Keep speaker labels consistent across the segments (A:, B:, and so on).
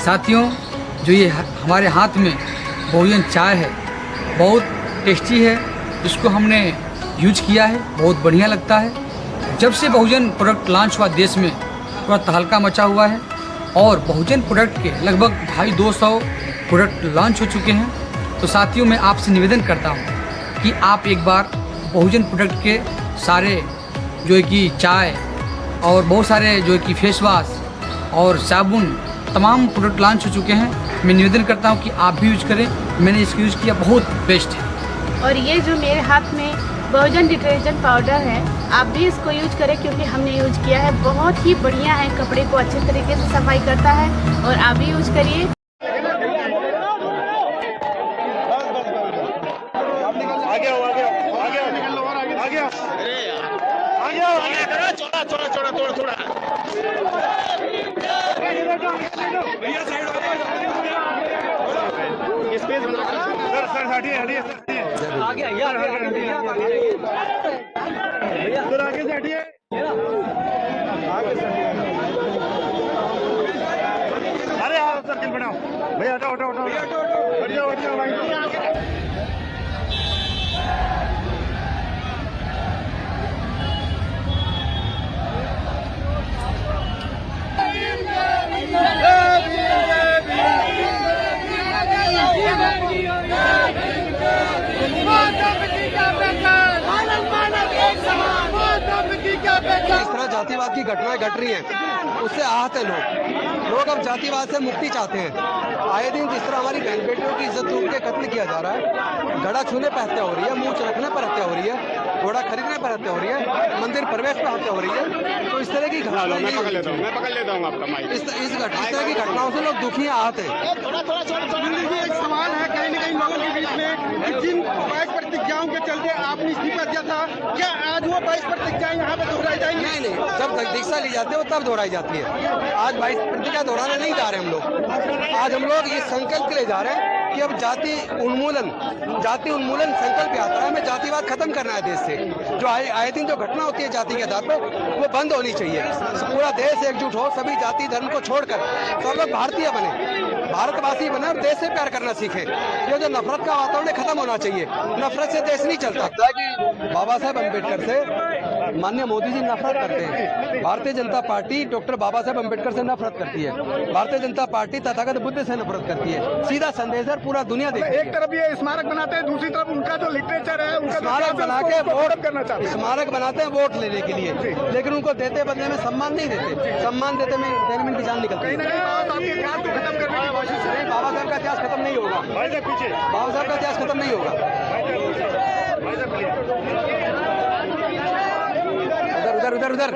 A: साथियों, जो ये हमारे हाथ में बहुजन चाय है बहुत टेस्टी है। इसको हमने यूज किया है, बहुत बढ़िया लगता है। जब से बहुजन प्रोडक्ट लॉन्च हुआ देश में पूरा तहलका मचा हुआ है और बहुजन प्रोडक्ट के लगभग 250 प्रोडक्ट लॉन्च हो चुके हैं। तो साथियों, मैं आपसे निवेदन करता हूँ कि आप एक बार बहुजन प्रोडक्ट के सारे जो है कि चाय और बहुत सारे जो है कि फेस वॉश और साबुन तमाम प्रोडक्ट लॉन्च हो चुके हैं। मैं निवेदन करता हूँ कि आप भी यूज करें। मैंने इसको यूज़ किया, बहुत बेस्ट है।
B: और ये जो मेरे हाथ में बहुजन डिटर्जेंट पाउडर है, आप भी इसको यूज करें क्योंकि हमने यूज किया है, बहुत ही बढ़िया है। कपड़े को अच्छे तरीके से सफाई करता है और आप भी यूज करिए।
C: अरे हाँ सर्किल बनाओ भैया, हटाओ हटाओ हटाओ, हट जाओ हट जाओ भाई।
D: इस तरह जातिवाद की घटनाएं घट रही हैं, उससे आहत है लोग अब जातिवाद से मुक्ति चाहते हैं। आए दिन जिस तरह हमारी बहन बेटियों की इज्जत लूट के कत्ल किया जा रहा है, गड़ा छूने पर हत्या हो रही है, मुंह रखने पर हत्या हो रही है, घोड़ा खरीदने पर हत्या हो रही है, मंदिर प्रवेश पर हत्या हो रही है, तो इस तरह की घटनाओं
C: मैं पकड़ लेता हूँ आपका माइक।
D: इस तरह की घटनाओं से लोग दुखी आहत हैं।
E: एक सवाल है कहीं न कहीं लोगों के बीच में कि जिन 22 प्रतिज्ञाओं के चलते आपने इस्तीफा दिया था, क्या आज वो 22 प्रतिज्ञाएं यहाँ पर दोहराई जाएंगी?
D: नहीं, जब दीक्षा ली जाती है वो तब दोहराई जाती है। आज 22 प्रतिज्ञा दोहराने नहीं जा रहे हम लोग। आज हम लोग इस संकल्प के लिए जा रहे हैं कि अब जाति उन्मूलन संकल्प आता है। हमें जातिवाद खत्म करना है देश से। जो आए दिन जो घटना होती है जाति के आधार पर, वो बंद होनी चाहिए। पूरा देश एकजुट हो, सभी जाति धर्म को छोड़कर सब लोग भारतीय बने, भारतवासी बने और देश से प्यार करना सीखे। ये जो नफरत का वातावरण खत्म होना चाहिए। नफरत से देश नहीं चलता। कि बाबा साहेब अम्बेडकर से माननीय मोदी जी नफरत करते हैं। भारतीय जनता पार्टी डॉक्टर बाबा साहेब अम्बेडकर से नफरत करती है। भारतीय जनता पार्टी तथागत बुद्ध से नफरत करती है। सीधा संदेश है, पूरा दुनिया देखती है।
E: एक तरफ ये स्मारक बनाते हैं, दूसरी तरफ उनका जो लिटरेचर है, उनका
D: स्मारक बना के वोट
E: करना चाहते हैं।
D: स्मारक बनाते हैं वोट लेने के लिए, लेकिन उनको देते बदले में सम्मान नहीं देते। सम्मान देने में इनकी जान निकलती है।
E: बाबा साहब के इतिहास को खत्म करने की कोशिश है।
D: नहीं, बाबा साहब का इतिहास खत्म नहीं होगा।
C: पीछे
D: बाबा साहब का इतिहास खत्म नहीं होगा। उधर उधर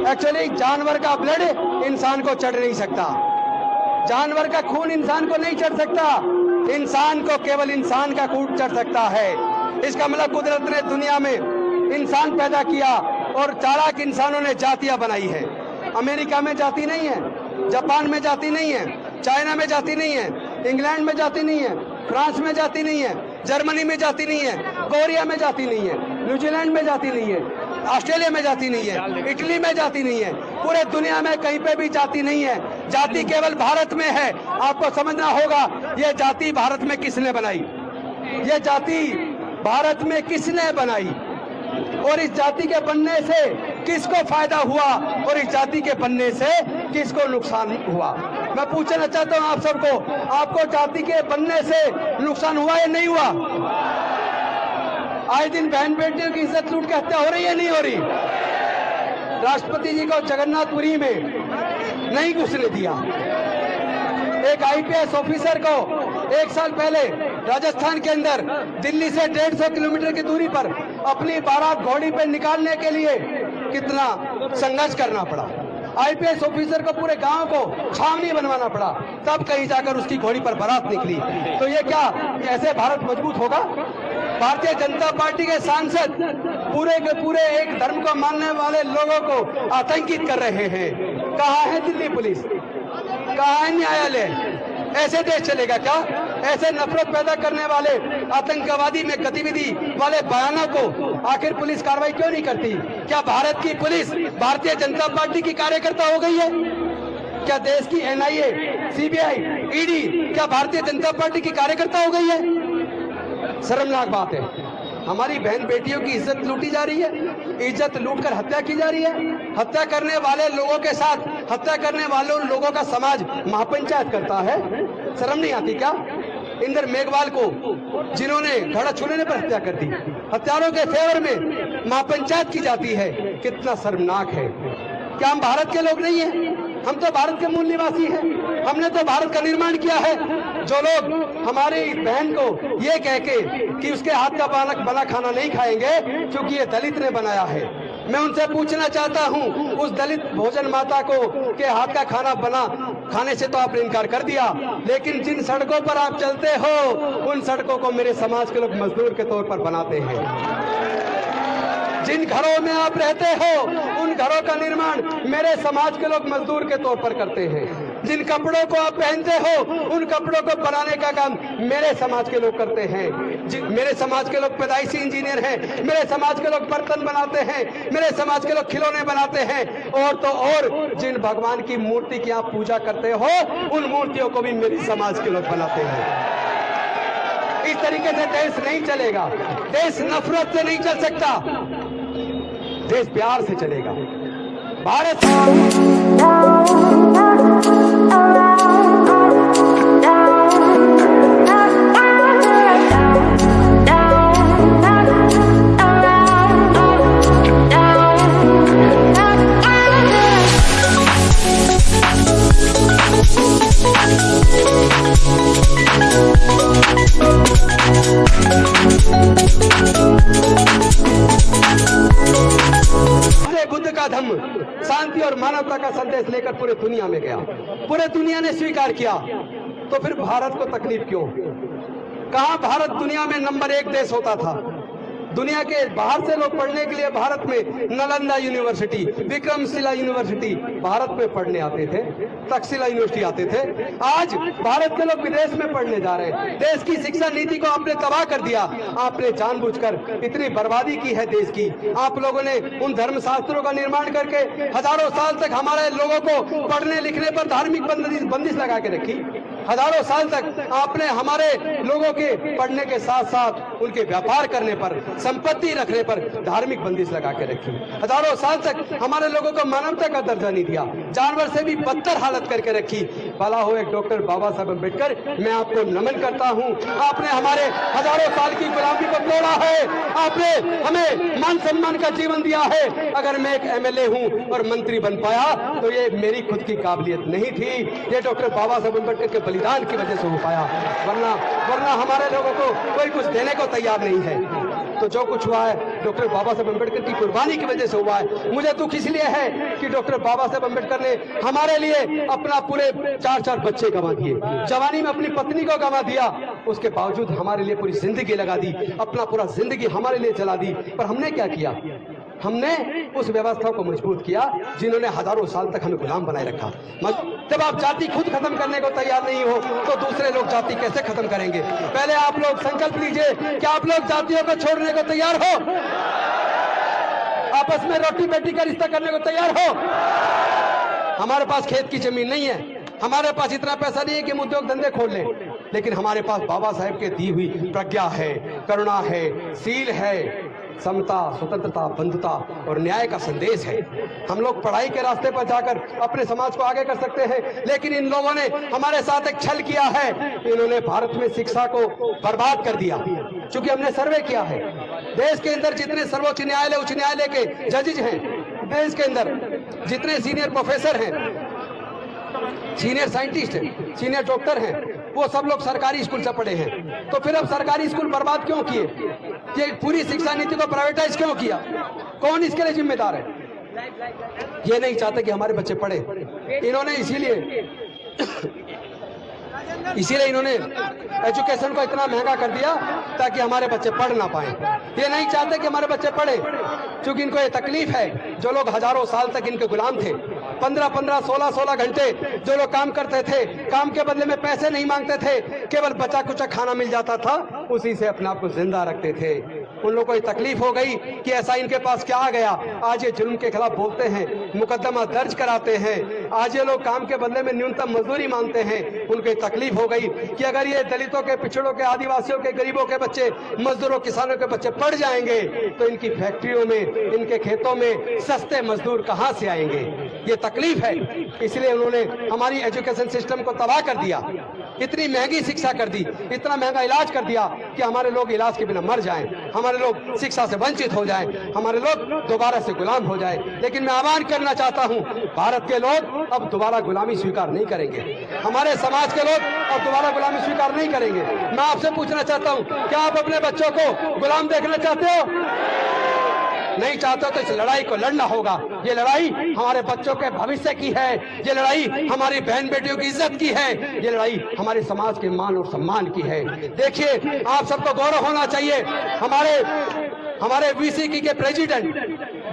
D: एक्चुअली जानवर का ब्लड इंसान को चढ़ नहीं सकता। जानवर का खून इंसान को नहीं चढ़ सकता। इंसान को केवल इंसान का खून चढ़ सकता है। इसका मतलब कुदरत ने दुनिया में इंसान पैदा किया और चालाक इंसानों ने जातियां बनाई है। अमेरिका में जाति नहीं है, जापान में जाति नहीं है, चाइना में जाति नहीं है, इंग्लैंड में जाति नहीं है, फ्रांस में जाति नहीं है, जर्मनी में जाति नहीं है, कोरिया में जाति नहीं है, न्यूजीलैंड में जाति नहीं है, ऑस्ट्रेलिया में जाति नहीं है, इटली में जाति नहीं है, पूरे दुनिया में कहीं पे भी जाति नहीं है। जाति केवल भारत में है। आपको समझना होगा ये जाति भारत में किसने बनाई, ये जाति भारत में किसने बनाई और इस जाति के बनने से किसको फायदा हुआ और इस जाति के बनने से किसको नुकसान हुआ। मैं पूछना चाहता हूं आप सबको, आपको जाति के बनने से नुकसान हुआ या नहीं हुआ? आए दिन बहन बेटियों की इज्जत लूट के हत्या हो रही है नहीं हो रही? राष्ट्रपति जी को जगन्नाथपुरी में नहीं घुसने दिया। एक आईपीएस ऑफिसर को 1 साल पहले राजस्थान के अंदर दिल्ली से 150 किलोमीटर की दूरी पर अपनी बारात घोड़ी पे निकालने के लिए कितना संघर्ष करना पड़ा। आईपीएस ऑफिसर को पूरे गांव को छावनी बनवाना पड़ा, तब कहीं जाकर उसकी घोड़ी पर बारात निकली। तो ये क्या ऐसे भारत मजबूत होगा? भारतीय जनता पार्टी के सांसद पूरे के पूरे एक धर्म को मानने वाले लोगों को आतंकित कर रहे हैं। कहाँ है दिल्ली पुलिस? कहाँ है न्यायालय? ऐसे देश चलेगा क्या? ऐसे नफरत पैदा करने वाले आतंकवादी में गतिविधि वाले बयानों को आखिर पुलिस कार्रवाई क्यों नहीं करती? क्या भारत की पुलिस भारतीय जनता पार्टी की कार्यकर्ता हो गई है? क्या देश की एनआईए, सीबीआई, ईडी क्या भारतीय जनता पार्टी की कार्यकर्ता हो गई है? शर्मनाक बात है। हमारी बहन बेटियों की इज्जत लूटी जा रही है, इज्जत लूटकर हत्या की जा रही है। हत्या करने वाले लोगों के साथ हत्या करने वाले लोगों का समाज महापंचायत करता है। शर्म नहीं आती क्या? इंदर मेघवाल को जिन्होंने घड़ा छूने पर हत्या कर दी, हत्यारों के फेवर में महापंचायत की जाती है। कितना शर्मनाक है। क्या हम भारत के लोग नहीं हैं? हम तो भारत के मूल निवासी हैं। हमने तो भारत का निर्माण किया है। जो लोग हमारी बहन को ये कह के कि उसके हाथ का बना खाना नहीं खाएंगे क्योंकि ये दलित ने बनाया है, मैं उनसे पूछना चाहता हूँ, उस दलित भोजन माता को के हाथ का खाना बना खाने से तो आपने इनकार कर दिया, लेकिन जिन सड़कों पर आप चलते हो उन सड़कों को मेरे समाज के लोग मजदूर के तौर पर बनाते हैं। जिन घरों में आप रहते हो उन घरों का निर्माण मेरे समाज के लोग मजदूर के तौर पर करते हैं। जिन कपड़ों को आप पहनते हो उन कपड़ों को बनाने का काम मेरे समाज के लोग करते हैं। मेरे समाज के लोग पैदाइशी इंजीनियर हैं, मेरे समाज के लोग बर्तन बनाते हैं, मेरे समाज के लोग खिलौने बनाते हैं। और तो और जिन भगवान की मूर्ति की आप पूजा करते हो उन मूर्तियों को भी मेरे समाज के लोग बनाते हैं। इस तरीके से देश नहीं चलेगा। देश नफरत से नहीं चल सकता, देश प्यार से चलेगा। भारत बुद्ध का धम्म शांति और मानवता का संदेश लेकर पूरे दुनिया में गया, पूरे दुनिया ने स्वीकार किया। तो फिर भारत को तकलीफ क्यों? कहाँ भारत दुनिया में नंबर 1 देश होता था? दुनिया के बाहर से लोग पढ़ने के लिए भारत में नालंदा यूनिवर्सिटी, विक्रमशिला यूनिवर्सिटी भारत में पढ़ने आते थे, तक्षशिला यूनिवर्सिटी आते थे। आज भारत के लोग विदेश में पढ़ने जा रहे हैं। देश की शिक्षा नीति को आपने तबाह कर दिया। आपने जानबूझकर इतनी बर्बादी की है देश की। आप लोगों ने उन धर्मशास्त्रों का निर्माण करके हजारों साल तक हमारे लोगों को पढ़ने लिखने पर धार्मिक बंदिश लगा के रखी। हजारों साल तक आपने हमारे लोगों के पढ़ने के साथ साथ उनके व्यापार करने पर, संपत्ति रखने पर धार्मिक बंदिश लगा के रखी। हजारों साल तक हमारे लोगों को मानवता का दर्जा नहीं दिया, जानवर से भी बदतर हालत करके रखी। भला हो एक डॉक्टर बाबा साहब अम्बेडकर, मैं आपको नमन करता हूँ। आपने हमारे हजारों साल की गुलामी को तोड़ा है। आपने हमें मान सम्मान का जीवन दिया है। अगर मैं एक एमएलए हूँ और मंत्री बन पाया तो ये मेरी खुद की काबिलियत नहीं थी, ये डॉक्टर बाबा साहब अम्बेडकर के बलिदान की वजह से हो पाया। वरना हमारे लोगों को कोई कुछ देने को तैयार नहीं है। तो जो कुछ हुआ है डॉक्टर बाबा साहब अम्बेडकर की कुर्बानी की वजह से हुआ है। मुझे दुख इसलिए है कि डॉक्टर बाबा साहब अम्बेडकर ने हमारे लिए अपना पूरे 4 बच्चे गंवा दिए, जवानी में अपनी पत्नी को गंवा दिया, उसके बावजूद हमारे लिए पूरी जिंदगी लगा दी, अपना पूरा जिंदगी हमारे लिए चला दी। पर हमने क्या किया? हमने उस व्यवस्था को मजबूत किया जिन्होंने हजारों साल तक हमें गुलाम बनाए रखा। जब आप जाति खुद खत्म करने को तैयार नहीं हो तो दूसरे लोग जाति कैसे खत्म करेंगे? पहले आप लोग संकल्प लीजिए कि आप लोग जातियों को छोड़ने को तैयार हो, आपस में रोटी बेटी का रिश्ता करने को तैयार हो। हमारे पास खेत की जमीन नहीं है, हमारे पास इतना पैसा नहीं है कि हम उद्योग धंधे खोल लें, लेकिन हमारे पास बाबा साहेब के दी हुई प्रज्ञा है, करुणा है, सील है, समता, स्वतंत्रता, बंधुता और न्याय का संदेश है। हम लोग पढ़ाई के रास्ते पर जाकर अपने समाज को आगे कर सकते हैं, लेकिन इन लोगों ने हमारे साथ एक छल किया है। इन्होंने भारत में शिक्षा को बर्बाद कर दिया। क्योंकि हमने सर्वे किया है, देश के अंदर जितने सर्वोच्च न्यायालय, उच्च न्यायालय के जजेज हैं, देश के अंदर जितने सीनियर प्रोफेसर हैं, सीनियर साइंटिस्ट हैं, सीनियर डॉक्टर हैं, वो सब लोग सरकारी स्कूल से पढ़े हैं। तो फिर अब सरकारी स्कूल बर्बाद क्यों किए? ये पूरी शिक्षा नीति को प्राइवेटाइज क्यों किया? कौन इसके लिए जिम्मेदार है? ये नहीं चाहते कि हमारे बच्चे पढ़े। इन्होंने इसीलिए इन्होंने एजुकेशन को इतना महंगा कर दिया ताकि हमारे बच्चे पढ़ ना पाए। ये नहीं चाहते कि हमारे बच्चे पढ़े, क्योंकि इनको ये तकलीफ है। जो लोग हजारों साल तक इनके गुलाम थे, 15-15, 16-16 घंटे जो लोग काम करते थे, काम के बदले में पैसे नहीं मांगते थे, केवल बचा कुचा खाना मिल जाता था, उसी से अपने आप को जिंदा रखते थे। उन लोगों को ये तकलीफ हो गई कि ऐसा इनके पास क्या आ गया, आज ये जुल्म के खिलाफ बोलते हैं, मुकदमा दर्ज कराते हैं। आज ये लोग काम के बदले में न्यूनतम मजदूरी मांगते हैं। उनको ये तकलीफ हो गई कि अगर ये दलितों के, पिछड़ों के, आदिवासियों के, गरीबों के बच्चे, मजदूरों, किसानों के बच्चे पढ़ जाएंगे तो इनकी फैक्ट्रियों में, इनके खेतों में सस्ते मजदूर कहां से आएंगे? ये तकलीफ है। इसलिए उन्होंने हमारी एजुकेशन सिस्टम को तबाह कर दिया, इतनी महंगी शिक्षा कर दी, इतना महंगा इलाज कर दिया कि हमारे लोग इलाज के बिना मर जाएं, हमारे लोग शिक्षा से वंचित हो जाएं, हमारे लोग दोबारा से गुलाम हो जाएं। लेकिन मैं आह्वान करना चाहता हूं, भारत के लोग अब दोबारा गुलामी स्वीकार नहीं करेंगे। हमारे समाज के लोग अब दोबारा गुलामी स्वीकार नहीं करेंगे। मैं आपसे पूछना चाहता हूं, क्या आप अपने बच्चों को गुलाम देखना चाहते हो? नहीं चाहते तो इस लड़ाई को लड़ना होगा। ये लड़ाई हमारे बच्चों के भविष्य की है, ये लड़ाई हमारी बहन बेटियों की इज्जत की है, ये लड़ाई हमारे समाज के मान और सम्मान की है। देखिए, आप सबको गौरव होना चाहिए। हमारे वीसीकी के प्रेसिडेंट,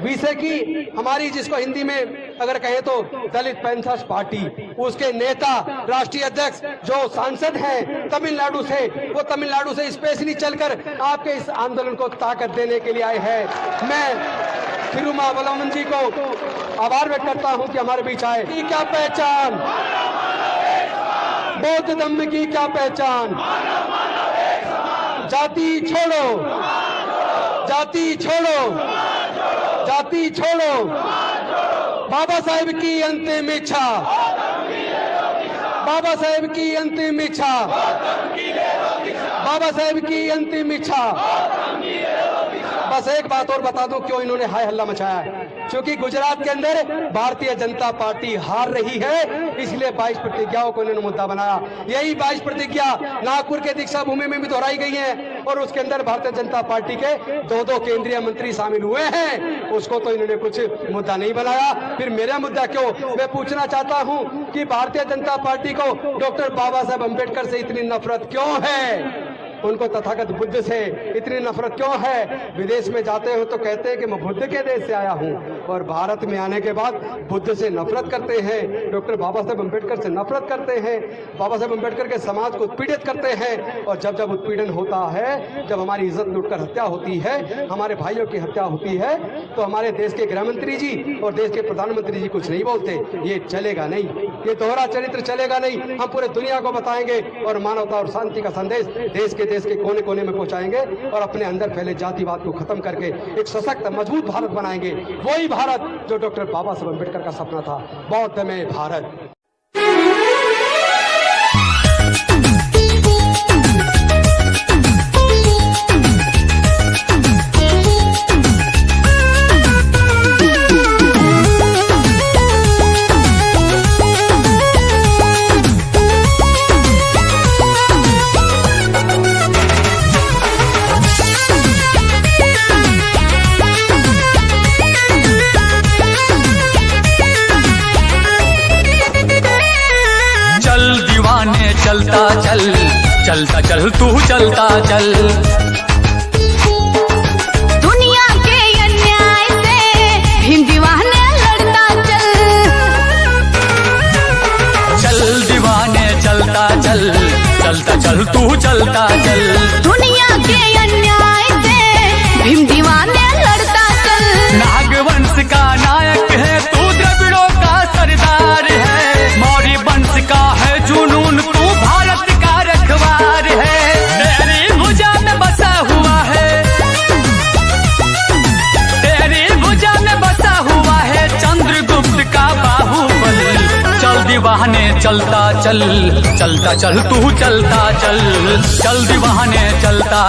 D: वीसीकी हमारी, जिसको हिंदी में अगर कहे तो दलित पैंथर्स पार्टी, उसके नेता, राष्ट्रीय अध्यक्ष जो सांसद हैं तमिलनाडु से, वो तमिलनाडु से स्पेशली चलकर आपके इस आंदोलन को ताकत देने के लिए आए हैं। मैं तिरुमावलवन जी को आभार व्यक्त करता हूं कि हमारे बीच आए। की क्या पहचान, बौद्ध धम्म की क्या पहचान? जाति छोड़ो, जाति छोड़ो, जाति छोड़ो। बाबा साहेब की अंतिम इच्छा, बाबा साहेब की अंतिम इच्छा, बाबा साहेब की अंतिम इच्छा। बस एक बात और बता दूं क्यों इन्होंने हाय हल्ला मचाया है। क्योंकि गुजरात के अंदर भारतीय जनता पार्टी हार रही है, इसलिए 22 प्रतिज्ञाओं को इन्होंने मुद्दा बनाया। यही 22 प्रतिज्ञा नागपुर के दीक्षा भूमि में भी दोहराई गई है और उसके अंदर भारतीय जनता पार्टी के 2 केंद्रीय मंत्री शामिल हुए हैं। उसको तो इन्होंने कुछ मुद्दा नहीं बनाया, फिर मेरा मुद्दा क्यों? मैं पूछना चाहता हूं कि भारतीय जनता पार्टी को डॉक्टर बाबा साहेब अम्बेडकर से इतनी नफरत क्यों है? उनको तथागत बुद्ध से इतनी नफरत क्यों है? विदेश में जाते हो तो कहते हैं कि मैं बुद्ध के देश से आया हूं, और भारत में आने के बाद बुद्ध से नफरत करते हैं, डॉक्टर बाबा साहेब अम्बेडकर से नफरत करते हैं, बाबा साहेब अम्बेडकर के समाज को उत्पीड़ित करते हैं। और जब जब उत्पीड़न होता है, जब हमारी इज्जत लूटकर हत्या होती है, हमारे भाइयों की हत्या होती है, तो हमारे देश के गृह मंत्री जी और देश के प्रधानमंत्री जी कुछ नहीं बोलते। ये चलेगा नहीं, ये दोहरा चरित्र चलेगा नहीं। हम पूरे दुनिया को बताएंगे और मानवता और शांति का संदेश देश के कोने कोने में पहुंचाएंगे और अपने अंदर फैले जातिवाद को खत्म करके एक सशक्त मजबूत भारत बनाएंगे। वही भारत जो डॉक्टर बाबा साहेब अम्बेडकर का सपना था, बौद्धमय भारत।
F: चलता चल, चलता चल तू चलता चल।
G: दुनिया के अन्याय से भीम दीवाने लड़ता चल।
F: चल दीवाने चलता चल, चलता चल तू चलता चल।
G: दुनिया के अन्याय से भीम दीवाने लड़ता चल।
F: नागवंश का नायक है तू, द्रविड़ों का सरदार है, मौर्य वंश का है जुनून, तू भारत का रखवार है। तेरी भुजा में बसा हुआ है, तेरी भुजा में बसा हुआ है चंद्रगुप्त का बाहुबल। चल दीवाने चलता चल, चलता चल तू चलता चल। चल दीवाने चलता